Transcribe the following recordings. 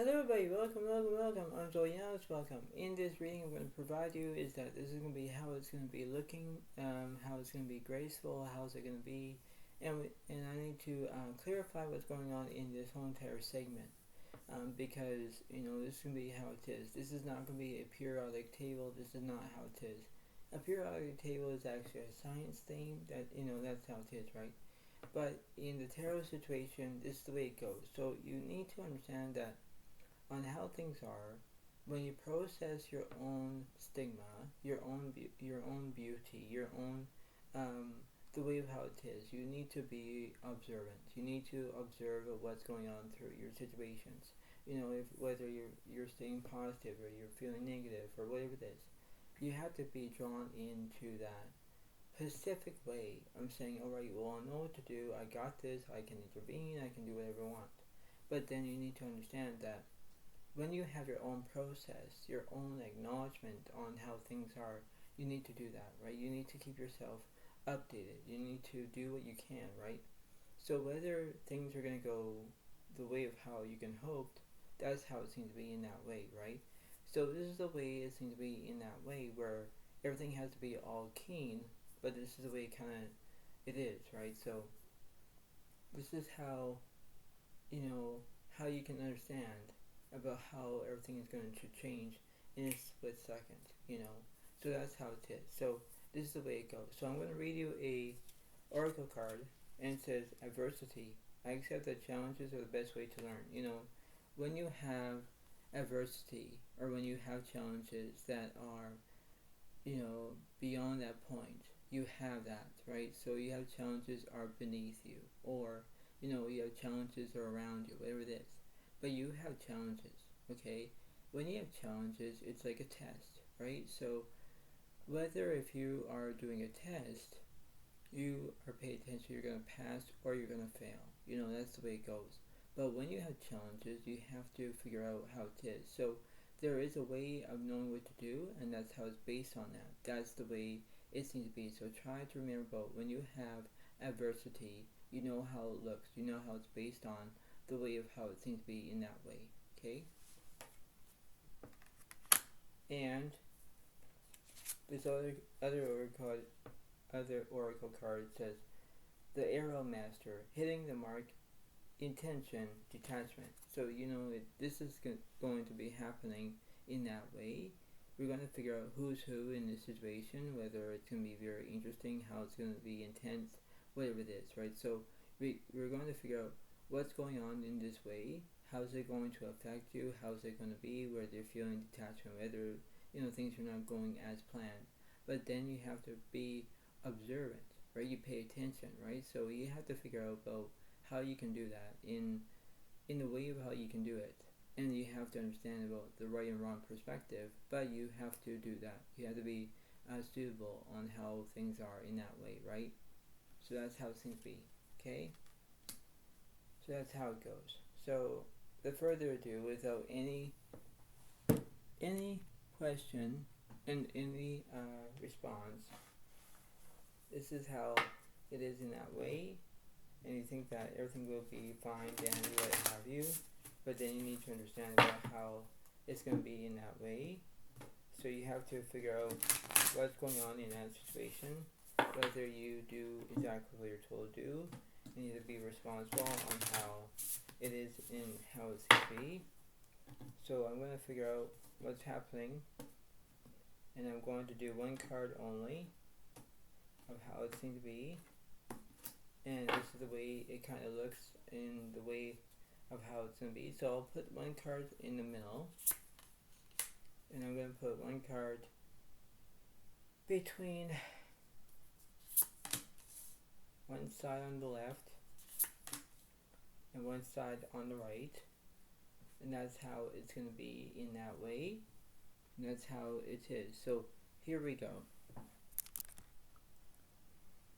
Hello everybody, welcome. I'm Zodiac, welcome. In this reading I'm going to provide you is that this is going to be how it's going to be looking, how it's going to be graceful, how is it going to be, and I need to clarify what's going on in this whole entire segment. Because, this is going to be how it is. This is not going to be a periodic table, this is not how it is. A periodic table is actually a science thing, that's how it is, right? But in the tarot situation, this is the way it goes. So you need to understand that on how things are, when you process your own stigma, your own beauty, your own the way of how it is, you need to be observant. You need to observe what's going on through your situations. If whether you're staying positive or you're feeling negative or whatever it is, you have to be drawn into that specific way. I'm saying, all right, well, I know what to do. I got this. I can intervene. I can do whatever I want. But then you need to understand that when you have your own process, your own acknowledgement on how things are, you need to do that, right? You need to keep yourself updated. You need to do what you can, right? So whether things are going to go the way of how you can hope, that's how it seems to be in that way, right? So this is the way it seems to be in that way where everything has to be all keen, but this is the way it is, right? So this is how, how you can understand about how everything is going to change in a split second. So that's how it is. So this is the way it goes. So I'm going to read you a oracle card, and it says adversity. I accept that challenges are the best way to learn. When you have adversity or when you have challenges that are, beyond that point, you have that, right? So you have challenges are beneath you, or you have challenges are around you, whatever it is. But you have challenges, okay? When you have challenges, it's like a test, right? So whether if you are doing a test, you are paying attention, you're going to pass or you're going to fail. That's the way it goes. But when you have challenges, you have to figure out how it is. So there is a way of knowing what to do, and that's how it's based on that. That's the way it seems to be. So try to remember about when you have adversity, you know how it looks, you know how it's based on the way of how it seems to be in that way, okay? And this other oracle card says the arrow master, hitting the mark, intention, detachment. So this is going to be happening in that way. We're going to figure out who's who in this situation, whether it's going to be very interesting, how it's going to be intense, whatever it is, right? So we're going to figure out what's going on in this way, how's it going to affect you, how's it going to be, whether you're feeling detachment, whether things are not going as planned. But then you have to be observant, right? You pay attention, right? So you have to figure out about how you can do that in the way of how you can do it. And you have to understand about the right and wrong perspective, but you have to do that. You have to be suitable on how things are in that way, right? So that's how it seems to be, okay? So that's how it goes. So without further ado, without any question and any response, this is how it is in that way. And you think that everything will be fine, then you let it have you. But then you need to understand about how it's going to be in that way. So you have to figure out what's going on in that situation, whether you do exactly what you're told to do. You need to be responsible on how it is and how it's going to be. So I'm going to figure out what's happening, and I'm going to do one card only of how it seems to be. And this is the way it kind of looks in the way of how it's going to be. So I'll put one card in the middle, and I'm going to put one card between one side on the left and one side on the right, and that's how it's going to be in that way, and that's how it is. So here we go.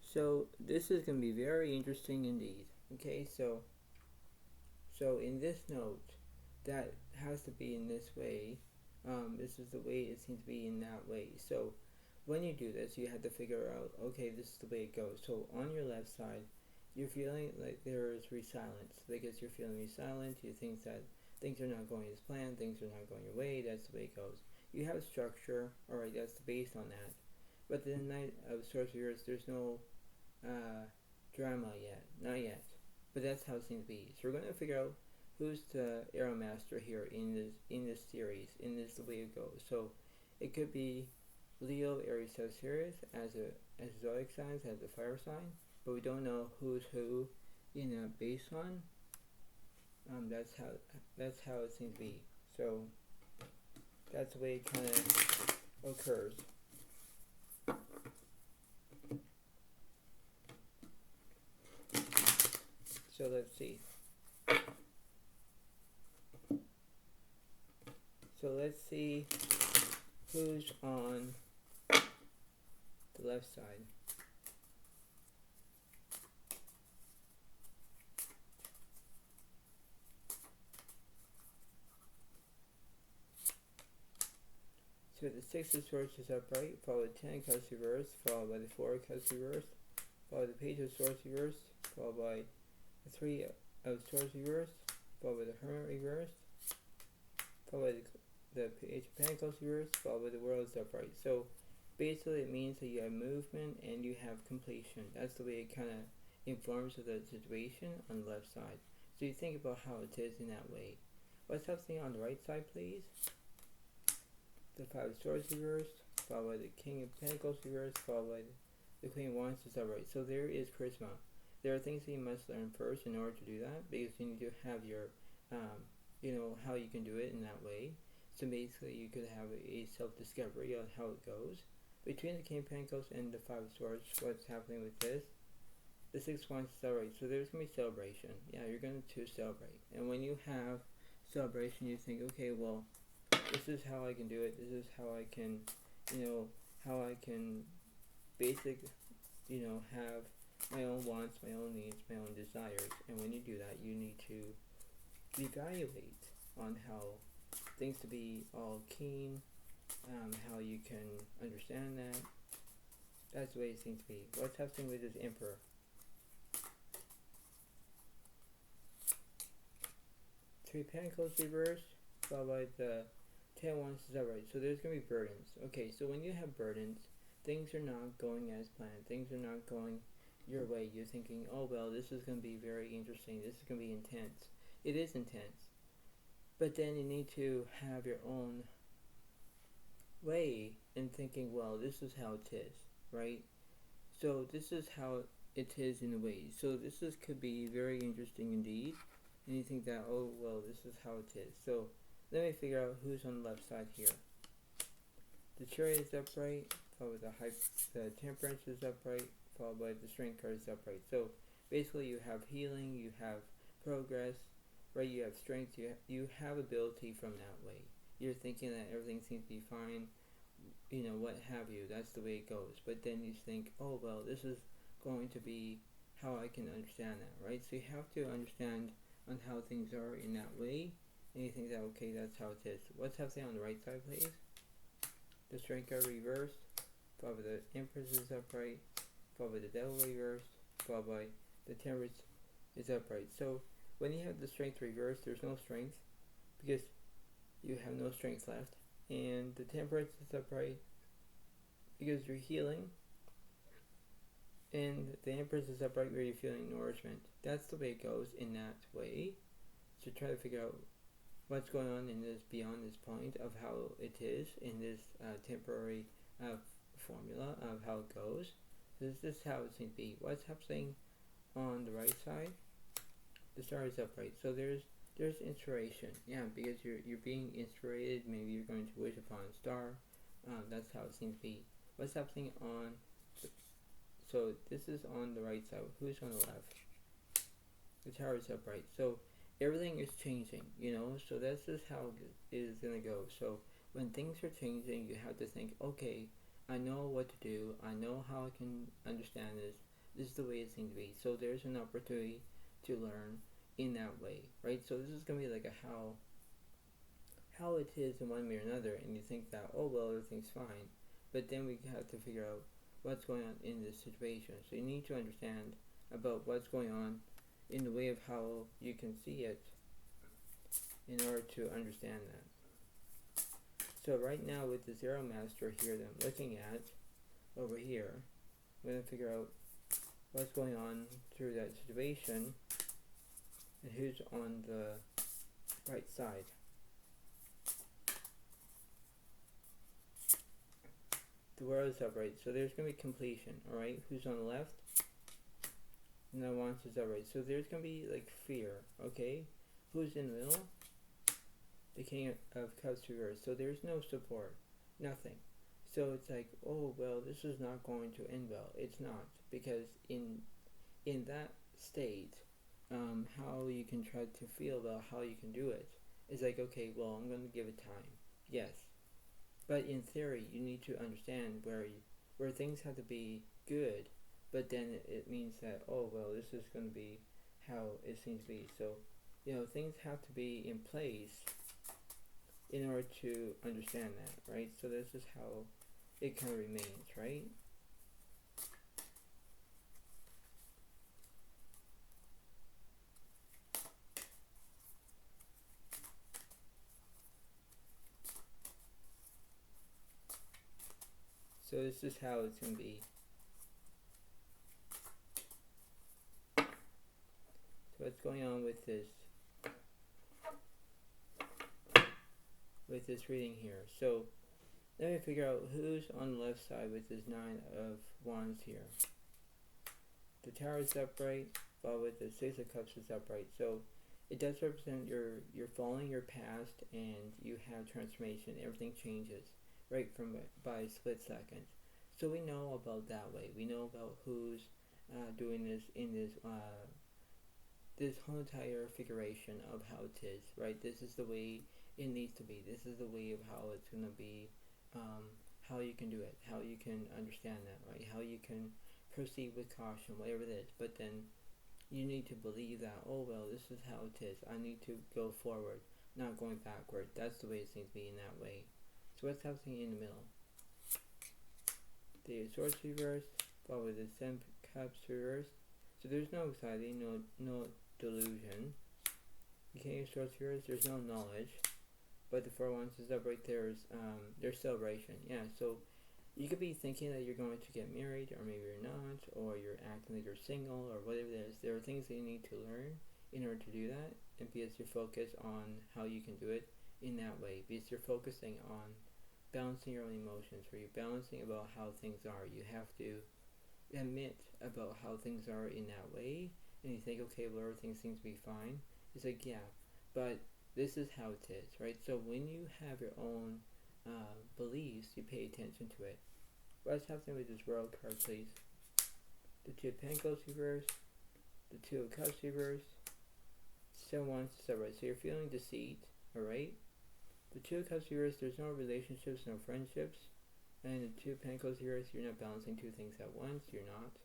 So this is going to be very interesting indeed. Okay, so in this note, that has to be in this way. This is the way it seems to be in that way. So when you do this, you have to figure out, okay, this is the way it goes. So on your left side, you're feeling like there is resilience, because you're feeling resilient. You think that things are not going as planned, things are not going your way, that's the way it goes. You have structure, alright, that's based on that. But the Knight of Swords reversed, there's no drama yet, not yet. But that's how it seems to be. So we're going to figure out who's the Arrow Master here in this series, in this the way it goes. So it could be Leo, Aries, Sagittarius as a zodiac signs, as a fire sign, but we don't know who's who in a base one. That's how it seems to be. So that's the way it kind of occurs. So let's see. So let's see who's on the left side. So the 6 of Swords is upright, followed by 10 of Cups reversed, followed by the 4 of Cups reversed, followed by the Page of Swords reversed, followed by the 3 of Swords reversed, followed by the Hermit reversed, followed by the Page of Pentacles reversed, followed by the World is upright. So basically it means that you have movement and you have completion. That's the way it kind of informs of the situation on the left side. So you think about how it is in that way. What's happening on the right side, please? The 5 of Swords reversed, followed by the King of Pentacles reversed, followed by the Queen of Wands is upright. So there is charisma. There are things that you must learn first in order to do that, because you need to have your, how you can do it in that way. So basically you could have a self-discovery on how it goes. Between the King of Pentacles and the 5 of Swords, what's happening with this? The 6 of Wands is upright. So there's going to be celebration. Yeah, you're going to celebrate. And when you have celebration, you think, okay, well, this is how I can do it. This is how I can, have my own wants, my own needs, my own desires. And when you do that, you need to evaluate on how things to be all keen, how you can understand that. That's the way it seems to be. What's happening with this Emperor? Three of Pentacles reversed, followed by the 10 of Wands is upright. So there's going to be burdens. Okay, so when you have burdens, things are not going as planned. Things are not going your way. You're thinking, oh, well, this is going to be very interesting. This is going to be intense. It is intense. But then you need to have your own way in thinking, well, this is how it is, right? So this is how it is in a way. So could be very interesting indeed. And you think that, oh, well, this is how it is. So let me figure out who's on the left side here. The Chariot is upright, followed by the Temperance is upright, followed by the Strength card is upright. So basically you have healing, you have progress, right? You have strength, you have ability from that way. You're thinking that everything seems to be fine, what have you. That's the way it goes. But then you think, oh, well, this is going to be how I can understand that, right? So you have to understand on how things are in that way. And you think that, okay, that's how it is. What's happening on the right side, please? The Strength card reversed, followed by the Empress is upright, followed by the Devil reversed, followed by the Temperance is upright. So when you have the Strength reversed, there's no strength because you have no strength left. And the Temperance is upright because you're healing. And the Empress is upright where you're feeling nourishment. That's the way it goes in that way. So try to figure out what's going on in this beyond this point of how it is in this temporary formula of how it goes. So this is how it seems to be. What's happening on the right side? The Star is upright. So there's inspiration. Yeah, because you're being inspired. Maybe you're going to wish upon a star. That's how it seems to be. What's happening on so this is on the right side. Who's on the left? The Tower is upright. So everything is changing, so that's just how it is going to go. So when things are changing, you have to think, okay, I know what to do. I know how I can understand this. This is the way it seems to be. So there's an opportunity to learn in that way, right? So this is going to be like a how it is in one way or another, and you think that, oh, well, everything's fine. But then we have to figure out what's going on in this situation. So you need to understand about what's going on in the way of how you can see it in order to understand that. So right now with the Zero Master here that I'm looking at over here, I'm going to figure out what's going on through that situation and who's on the right side. The world is upright, so there's going to be completion, alright? Who's on the left? And then wants is upright. So there's going to be like fear, okay? Who's in the middle? The King of Cups reversed. So there's no support, nothing. So it's like, oh well, this is not going to end well. It's not, because in that state, how you can try to feel about how you can do it is like, okay, well, I'm going to give it time. Yes, but in theory, you need to understand where things have to be good, but then it means that, oh well, this is going to be how it seems to be. So, things have to be in place in order to understand that, right? So this is how it kind of remains, right? So this is how it's going to be. So what's going on with this reading here? So let me figure out who's on the left side with this Nine of Wands here. The Tower is upright, followed with the Six of Cups is upright. So it does represent you're following your past and you have transformation. Everything changes right from by a split second. So we know about that way. We know about who's doing this in this this whole entire figuration of how it is, right? This is the way it needs to be. This is the way of how it's going to be, how you can do it, how you can understand that, right? How you can proceed with caution, whatever it is. But then you need to believe that, oh well, this is how it is. I need to go forward, not going backward. That's the way it needs to be in that way. So what's happening in the middle? The Swords reversed, followed with the Seven Cups reversed. So there's no anxiety, no delusion. The King of Swords reversed, there's no knowledge. But the Four of Wands is upright, there's celebration. Yeah, so you could be thinking that you're going to get married, or maybe you're not, or you're acting like you're single, or whatever it is. There are things that you need to learn in order to do that, and because you're focused on how you can do it in that way, because you're focusing on balancing your own emotions, where you're balancing about how things are. You have to admit about how things are in that way, and you think, okay, well, everything seems to be fine. It's like, yeah, but this is how it is, right? So when you have your own beliefs, you pay attention to it. What's happening with this World card, please? The Two of Pentacles reversed, the Two of Cups reversed, Seven of Wands is upright. So you're feeling deceit, alright? The Two of Cups reversed, there's no relationships, no friendships. And the Two of Pentacles reversed, you're not balancing two things at once, you're not.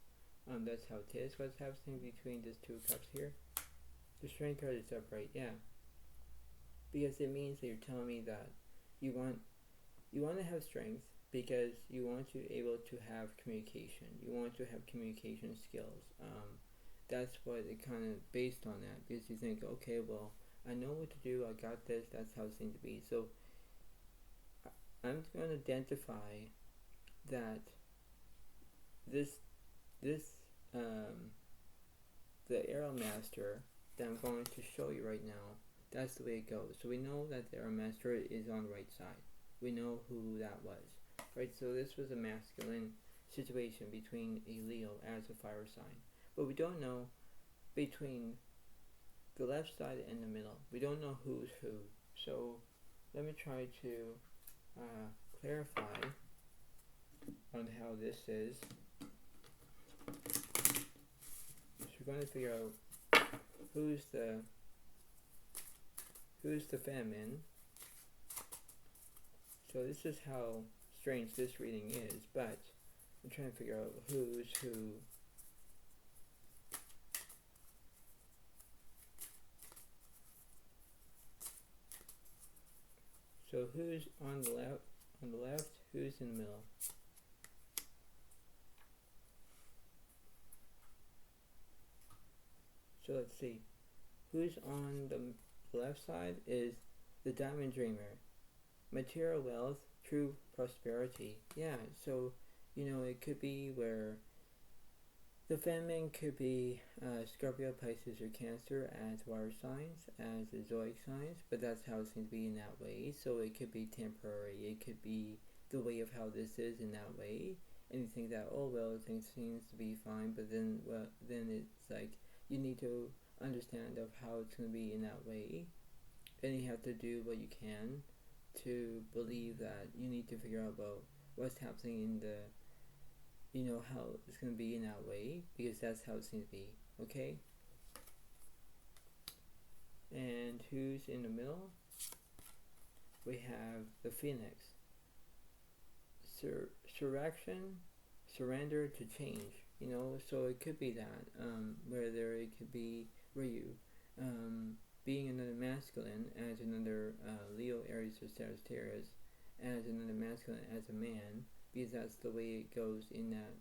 That's how it is. What's happening between these Two of Cups here? The Strength card is upright, yeah. Because it means that you're telling me that you want to have strength because you want to be able to have communication. You want to have communication skills. That's what it kind of based on that, because you think, okay, well, I know what to do. I got this. That's how it seems to be. So I'm going to identify that the Arrow Master that I'm going to show you right now, that's the way it goes. So we know that the Arrow Master is on the right side. We know who that was, right? So this was a masculine situation between a Leo as a fire sign. But we don't know between the left side and the middle. We don't know who's who. So let me try to clarify on how this is. So we're going to figure out who's the feminine. So this is how strange this reading is, but I'm trying to figure out who's who. So who's on the left, who's in the middle? So let's see. Who's on the the left side is the Diamond Dreamer. Material wealth, true prosperity. Yeah, so, it could be where the feminine could be Scorpio, Pisces, or Cancer as water signs, as the Zodiac signs, but that's how it seems to be in that way. So it could be temporary. It could be the way of how this is in that way. And you think that, oh well, things seems to be fine, but then it's like you need to understand of how it's going to be in that way, and you have to do what you can to believe that you need to figure out about what's happening in the how it's going to be in that way, because that's how it seems to be. Okay, and who's in the middle? We have the Phoenix. Surrender to change. So it could be that where it could be where you being another masculine as another Leo, Aries, or Sagittarius, as another masculine as a man, because that's the way it goes in that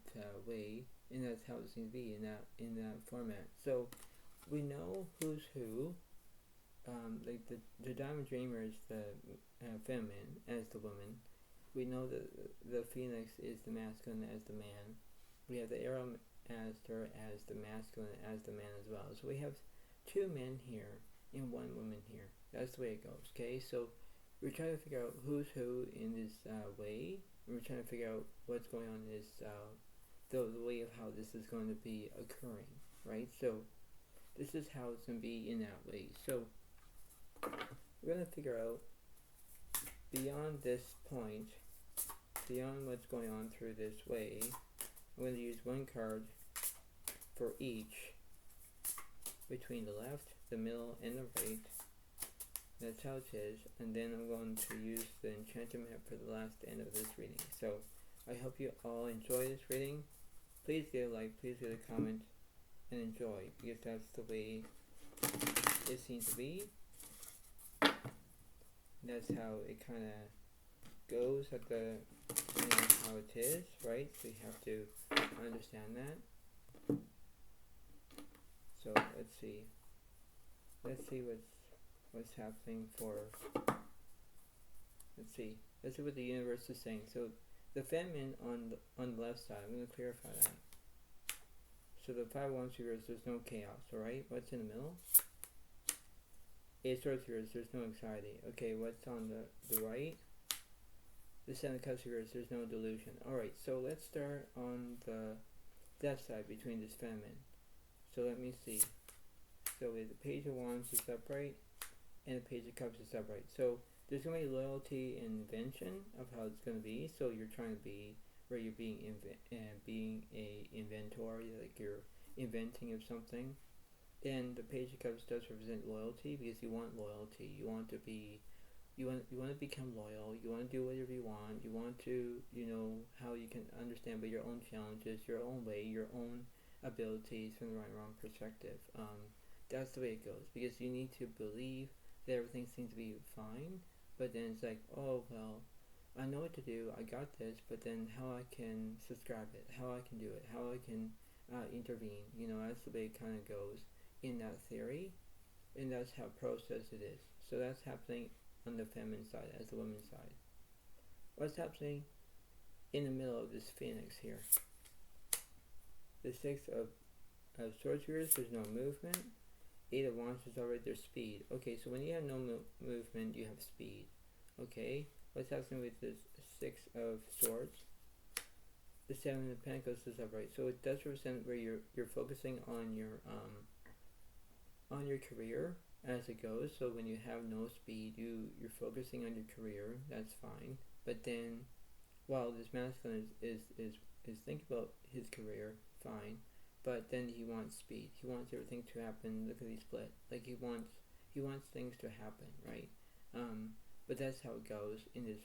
way, and that's how it seems to be in that format. So we know who's who. Like the Diamond Dreamer is the feminine as the woman. We know that the Phoenix is the masculine as the man. We have the Arrow Master as the masculine as the man as well. So we have two men here and one woman here. That's the way it goes. Okay, so we're trying to figure out who's who in this way. We're trying to figure out what's going on in this the way of how this is going to be occurring, right? So this is how it's going to be in that way. So we're going to figure out beyond this point, beyond what's going on through this way. I'm going to use one card for each between the left, the middle, and the right. That's how it is. And then I'm going to use the Enchanted Mapp for the last end of this reading. So I hope you all enjoy this reading. Please give a like, please give a comment, and enjoy, because that's the way it seems to be. That's how it kind of goes at the how it is, right? So you have to understand that. So let's see what's happening for. Let's see what the universe is saying. So the feminine on the left side, I'm going to clarify that. So the 5 of Wands reverse, there's no chaos. All right, what's in the middle? Ace of Swords reverse, there's no anxiety. Okay, what's on the right? The 7 of Cups reverse, there's no delusion. Alright, so let's start on the left side between this feminine. So let me see. So the Page of Wands is upright, and the Page of Cups is upright. So there's going to be loyalty and invention of how it's going to be. So you're trying to be where you're being a inventor, like you're inventing of something. And the Page of Cups does represent loyalty, because you want loyalty. You want to become loyal. You want to do whatever you want. You want to, how you can understand about your own challenges, your own way, your own abilities from the right and wrong perspective. That's the way it goes, because you need to believe that everything seems to be fine, but then it's like, oh well, I know what to do. I got this, but then how I can subscribe it, how I can do it, how I can intervene. That's the way it kind of goes in that theory, and that's how processed it is. So that's happening on the feminine side as the women's side. What's happening in the middle of this Phoenix here? The 6 of Swords reverse, there's no movement. 8 of Wands is already their speed. Okay, so when you have no movement, you have speed. Okay, what's happening with this 6 of Swords? The 7 of Pentacles is upright. So it does represent where you're focusing on your career as it goes. So when you have no speed, you're focusing on your career. That's fine. But then, while this masculine is thinking about his career, fine. But then he wants speed. He wants everything to happen. Look at these split. Like he wants things to happen, right? But that's how it goes in this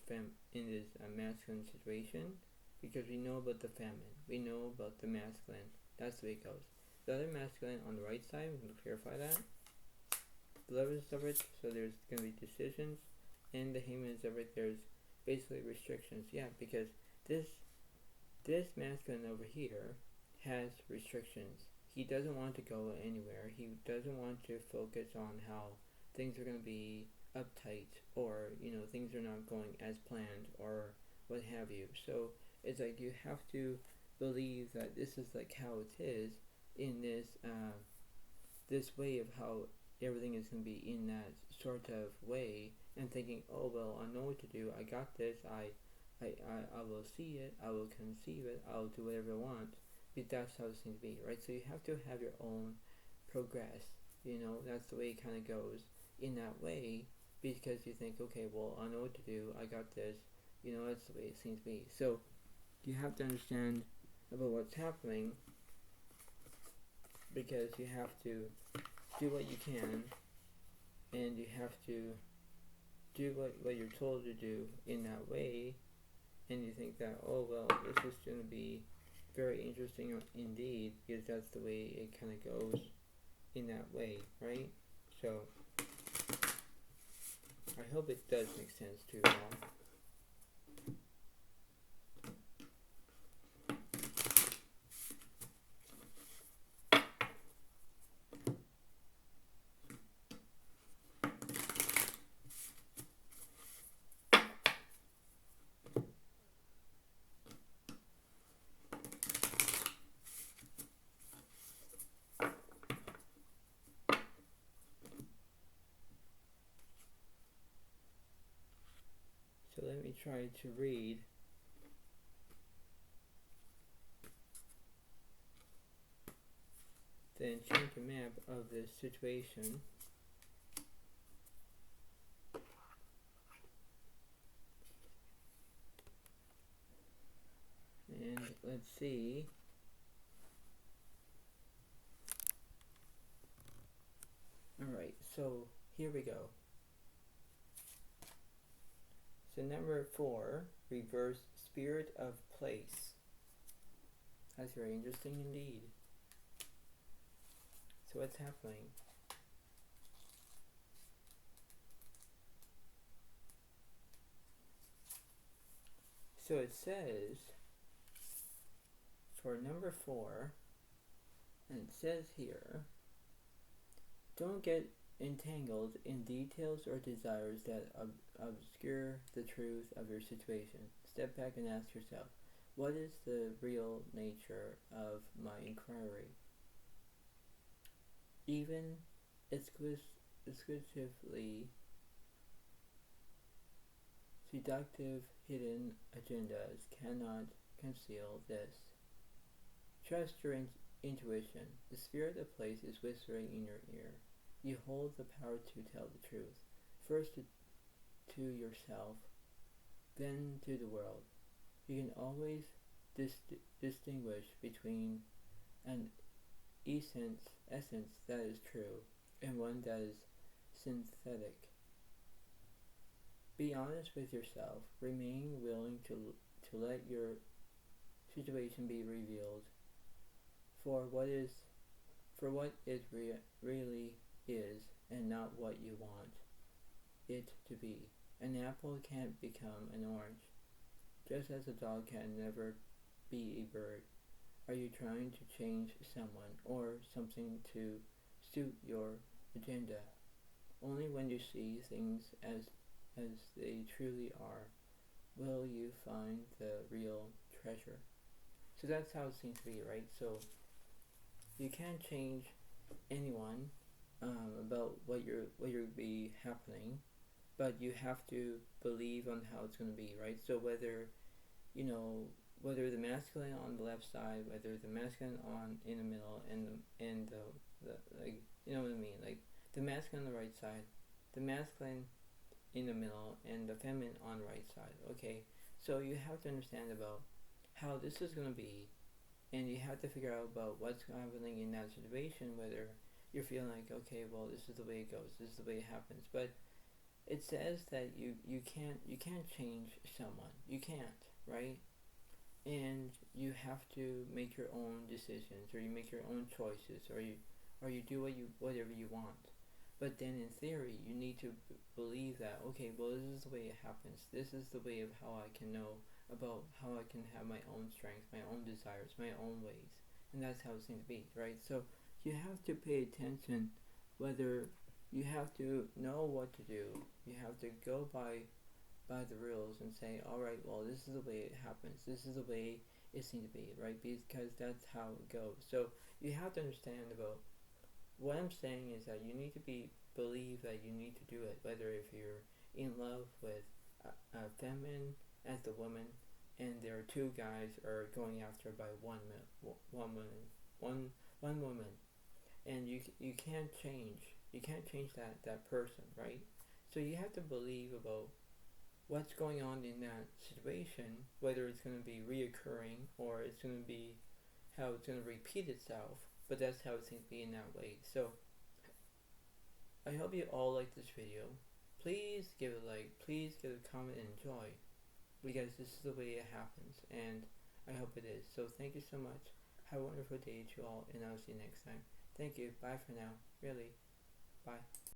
masculine situation, because we know about the feminine. We know about the masculine. That's the way it goes. The other masculine on the right side, we're going to clarify that. The Lovers is upright, so there's going to be decisions, and the Hangman is upright. There's basically restrictions. Yeah, because this masculine over here has restrictions. He doesn't want to go anywhere. He doesn't want to focus on how things are going to be uptight, or things are not going as planned, or what have you. So it's like you have to believe that this is like how it is in this way of how everything is going to be in that sort of way, and thinking, oh well, I know what to do, I got this, I will see it, I will conceive it, I'll do whatever I want. But that's how it seems to be, right? So you have to have your own progress. That's the way it kind of goes in that way, because you think, okay, well, I know what to do, I got this. That's the way it seems to be. So you have to understand about what's happening, because you have to do what you can, and you have to do what you're told to do in that way, and you think that, oh well, this is going to be very interesting indeed, because that's the way it kind of goes in that way, right? So I hope it does make sense to you all. So let me try to read the Enchanted Map of this situation. And let's see. Alright, so here we go. So number 4, reverse spirit of place. That's very interesting indeed. So what's happening? So it says, for number 4, and it says here, don't get entangled in details or desires that obscure the truth of your situation. Step back and ask yourself, what is the real nature of my inquiry? Even exclusively seductive hidden agendas cannot conceal this. Trust your intuition. The spirit of place is whispering in your ear. You hold the power to tell the truth, first to yourself, then to the world. You can always distinguish between an essence that is true and one that is synthetic. Be honest with yourself. Remain willing to let your situation be revealed for what it really is, and not what you want it to be. An apple can't become an orange, just as a dog can never be a bird. Are you trying to change someone or something to suit your agenda? Only when you see things as they truly are will you find the real treasure. So that's how it seems to be, right? So you can't change anyone about what you're be happening, but you have to believe on how it's going to be, right? So whether the masculine on the left side, whether the masculine on in the middle, and the like, you know what I mean, like the masculine on the right side, the masculine in the middle, and the feminine on the right side. Okay, so you have to understand about how this is going to be, and you have to figure out about what's happening in that situation, whether you're feeling like, okay, well, this is the way it goes, this is the way it happens. But it says that you can't change someone. You can't, right? And you have to make your own decisions, or you make your own choices, or you do whatever you want. But then in theory, you need to believe that, okay, well, this is the way it happens. This is the way of how I can know about how I can have my own strength, my own desires, my own ways. And that's how it seems to be, right? So you have to pay attention whether you have to know what to do. You have to go by the rules and say, all right, well, this is the way it happens. This is the way it seems to be, right? Because that's how it goes. So you have to understand about what I'm saying is that you need to believe that you need to do it. Whether if you're in love with a feminine as the woman, and there are two guys are going after by one woman, and you can't change. You can't change that person, right? So you have to believe about what's going on in that situation, whether it's going to be reoccurring or it's going to be how it's going to repeat itself, but that's how it seems to be in that way. So I hope you all like this video. Please give it a like, please give it a comment and enjoy, because this is the way it happens, and I hope it is. So thank you so much. Have a wonderful day to you all, and I'll see you next time. Thank you. Bye for now. Really. Bye.